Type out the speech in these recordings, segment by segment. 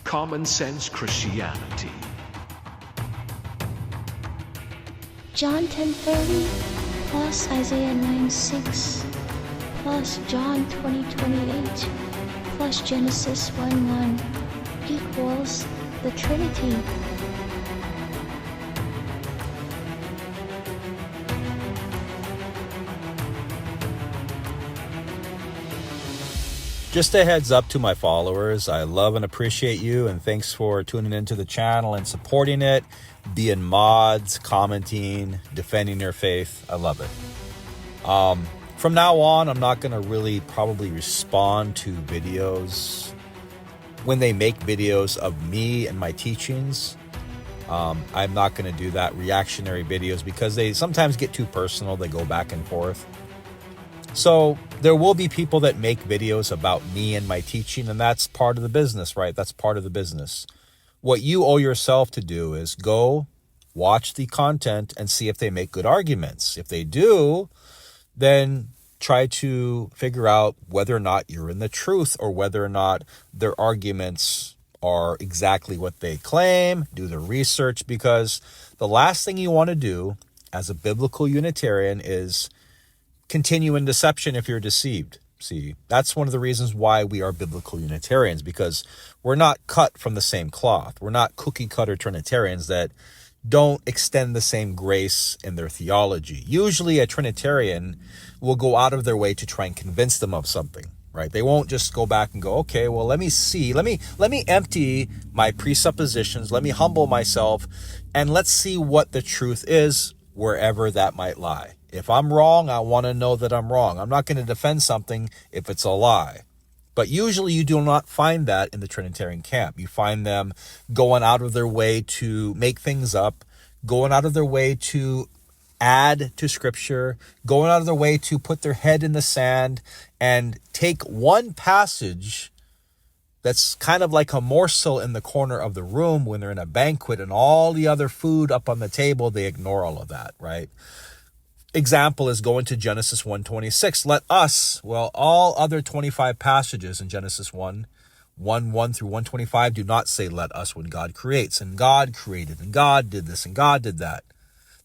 Common sense Christianity. John 10:30 plus Isaiah 9:6 plus John 20:28 plus Genesis 1:1 equals the Trinity. Just a heads up to my followers, I love and appreciate you, and thanks for tuning into the channel and supporting it, being mods, commenting, defending your faith. I love it. From now on, I'm not going to really probably respond to videos when they make videos of me and my teachings. I'm not going to do that, reactionary videos, because they sometimes get too personal. They go back and forth. So there will be people that make videos about me and my teaching, and that's part of the business, right? That's part of the business. What you owe yourself to do is go watch the content and see if they make good arguments. If they do, then try to figure out whether or not you're in the truth or whether or not their arguments are exactly what they claim. Do the research, because the last thing you want to do as a biblical Unitarian is continue in deception if you're deceived. See, that's one of the reasons why we are biblical Unitarians, because we're not cut from the same cloth. We're not cookie cutter Trinitarians that don't extend the same grace in their theology. Usually a Trinitarian will go out of their way to try and convince them of something, right? They won't just go back and go, okay, well, let me see. Let me empty my presuppositions. Let me humble myself, and let's see what the truth is wherever that might lie. If I'm wrong, I want to know that I'm wrong. I'm not going to defend something if it's a lie. But usually you do not find that in the Trinitarian camp. You find them going out of their way to make things up, going out of their way to add to Scripture, going out of their way to put their head in the sand and take one passage that's kind of like a morsel in the corner of the room when they're in a banquet, and all the other food up on the table, they ignore all of that, right? Example is going to Genesis 1:26. Let us, well, all other 25 passages in Genesis 1 through 125 do not say let us when God creates, and God created, and God did this, and God did that.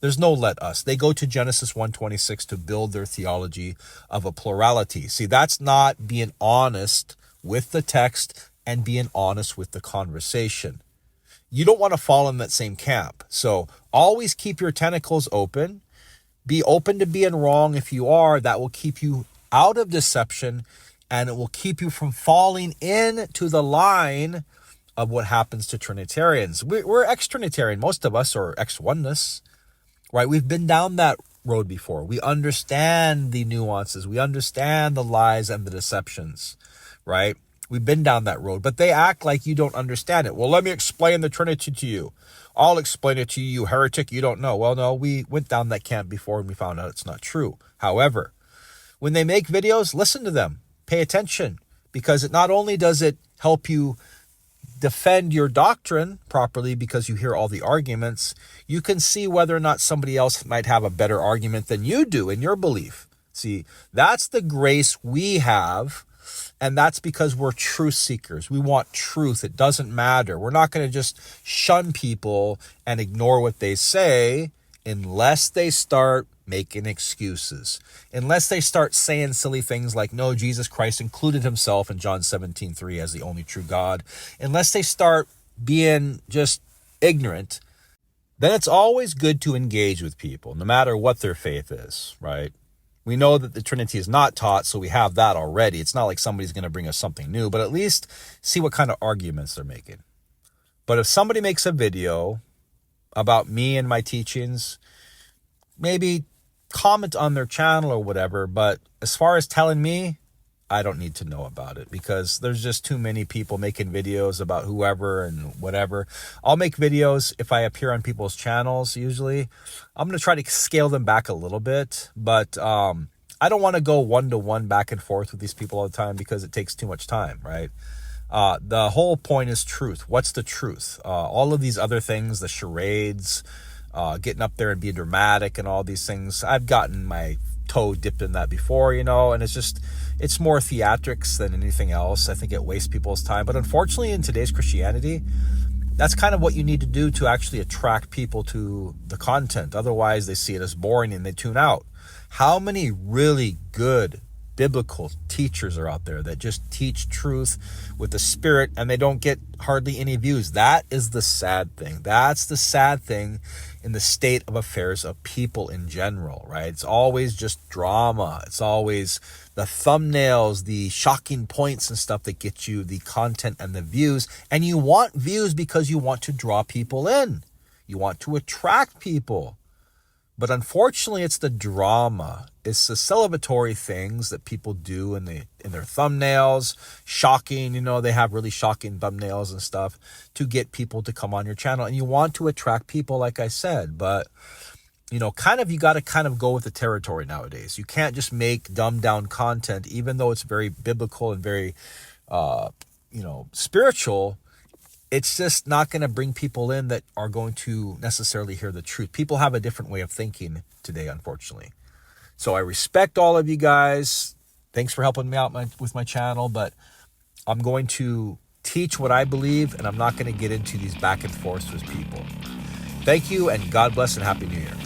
There's no let us. They go to Genesis 1:26 to build their theology of a plurality. See, that's not being honest with the text and being honest with the conversation. You don't want to fall in that same camp. So always keep your tentacles open. Be open to being wrong. If you are, that will keep you out of deception, and it will keep you from falling into the line of what happens to Trinitarians. We're ex-Trinitarian, most of us, or ex-oneness, right? We've been down that road before. We understand the nuances. We understand the lies and the deceptions, right? We've been down that road, but they act like you don't understand it. Well, let me explain the Trinity to you. I'll explain it to you, heretic, you don't know. Well, no, we went down that camp before and we found out it's not true. However, when they make videos, listen to them. Pay attention, because it not only does it help you defend your doctrine properly because you hear all the arguments, you can see whether or not somebody else might have a better argument than you do in your belief. See, that's the grace we have. And that's because we're truth seekers. We want truth. It doesn't matter. We're not going to just shun people and ignore what they say unless they start making excuses. Unless they start saying silly things like, no, Jesus Christ included himself in John 17:3 as the only true God. Unless they start being just ignorant, then it's always good to engage with people, no matter what their faith is, right? We know that the Trinity is not taught, so we have that already. It's not like somebody's going to bring us something new, but at least see what kind of arguments they're making. But if somebody makes a video about me and my teachings, maybe comment on their channel or whatever, but as far as telling me, I don't need to know about it, because there's just too many people making videos about whoever and whatever. I'll make videos if I appear on people's channels. Usually I'm going to try to scale them back a little bit, but I don't want to go one-to-one back and forth with these people all the time, because it takes too much time, right? The whole point is truth. What's the truth? All of these other things, the charades, getting up there and being dramatic and all these things, I've gotten my toe dipped in that before, and it's more theatrics than anything else. I think it wastes people's time. But unfortunately, in today's Christianity, that's kind of what you need to do to actually attract people to the content. Otherwise, they see it as boring and they tune out. How many really good biblical teachers are out there that just teach truth with the Spirit and they don't get hardly any views? That is the sad thing. That's the sad thing in the state of affairs of people in general, right? It's always just drama. It's always the thumbnails, the shocking points and stuff that get you the content and the views. And you want views because you want to draw people in. You want to attract people. But unfortunately, it's the drama. It's the celebratory things that people do in their thumbnails. Shocking, they have really shocking thumbnails and stuff to get people to come on your channel. And you want to attract people, like I said. But, you got to go with the territory nowadays. You can't just make dumbed down content, even though it's very biblical and very, spiritual. It's just not going to bring people in that are going to necessarily hear the truth. People have a different way of thinking today, unfortunately. So I respect all of you guys. Thanks for helping me out with my channel, but I'm going to teach what I believe, and I'm not going to get into these back and forths with people. Thank you, and God bless, and Happy New Year.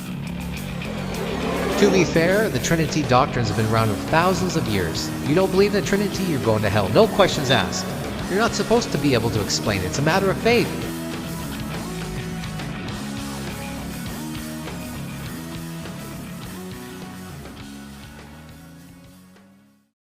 To be fair, the Trinity doctrines have been around for thousands of years. You don't believe in the Trinity, you're going to hell. No questions asked. You're not supposed to be able to explain it. It's a matter of faith.